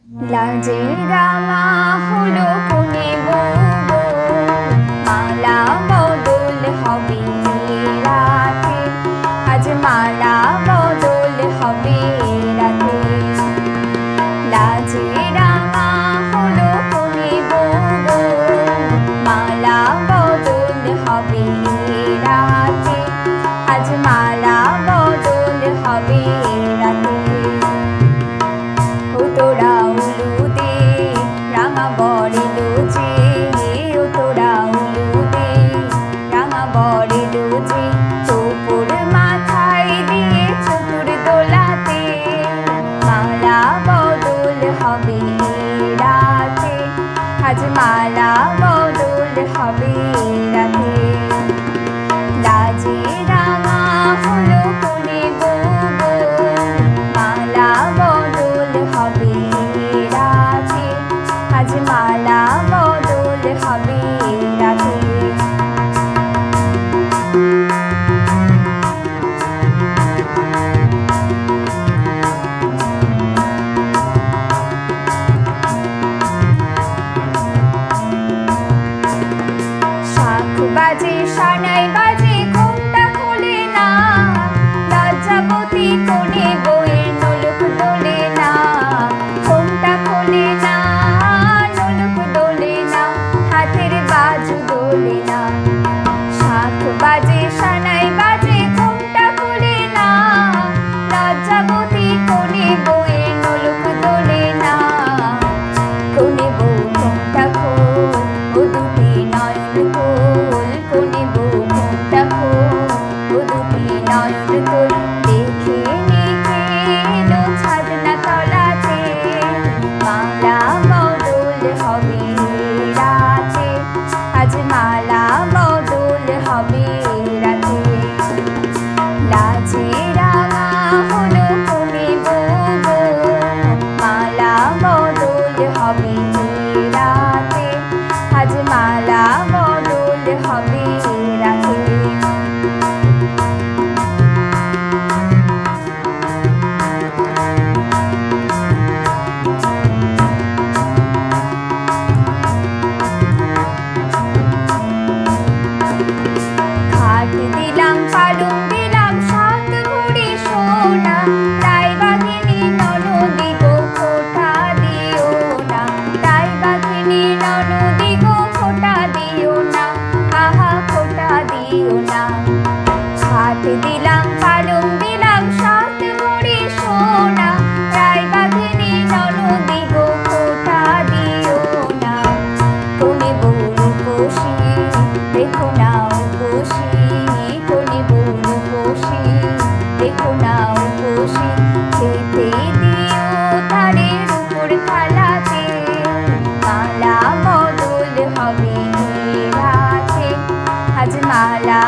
লাজে রাঙা হলো কোনে বউ, মালা বদল হবে রাতে, আজ মালা বদল হবে রাতে। লাজে রাঙা হলো কোনে বউ, মালা বদল হবে রাতে, আজ মালা বদল হবে রাতে। ও তোরা উলু দে রাঙা বরে লুজে, ও তোরা উলু দে রাঙা বরে লুজে, তোপুর মাথায় দিয়ে চতুর দোলাতে, মালা বদল হবে রাতে, আজ মালা বদল হবে রাতে। লাজে রাঙা হলো কোনে বউ, মালা বদল হবে রাতে, আজ মালা বদল হবে রাতে। শাঁখ বাজে সানাই বাজে ঘোমটা খোলে না, লজ্জাবতী কোনে বউয়ের নোলক দোলে না, ঘোমটা খোলে না নোলক দোলে না, হাতের বাজু দোলে না। শাঁখ বাজে সানাই বাজে ঘোমটা খোলে না, লজ্জাবতী কোনে বউয়ের নোলক দোলে না। কোনে বউ ঘোমটা খোল, ও দুটি নয়ন খোল, কোনে বউ ঘোমটা খোল, ও দুটি নয়ন খোল। দেখে নিকে এলো ছাদনা তলাতে, মালা বদল হবে রাতে, আজ মালা বদল হবে রাতে। লাজে রাঙা হলো কোনে বউ, মালা বদল হবে রাতে, আজ মালা বদল হবে রাতে। খাট দিলাম পালং দিলাম সাত ভরি সোনা, তাই বাঘিনী ননদি গো খোটা দিও না, তাই বাঘিনী ননদি গো খোটা দিও না, আহা খোটা দিও না। খাট দিলাম পালং দিলাম সাত ভরি সোনা, তাই বাঘিনী ননদি গো খোটা দিও না। কোনে বউ রূপসী দেখো না উপসী, কোনে বউ রূপসী দেখো না উপসী, খেতে দিও তারের উপর থালাতে, মালা বদল হবে রাতে, আজ মালা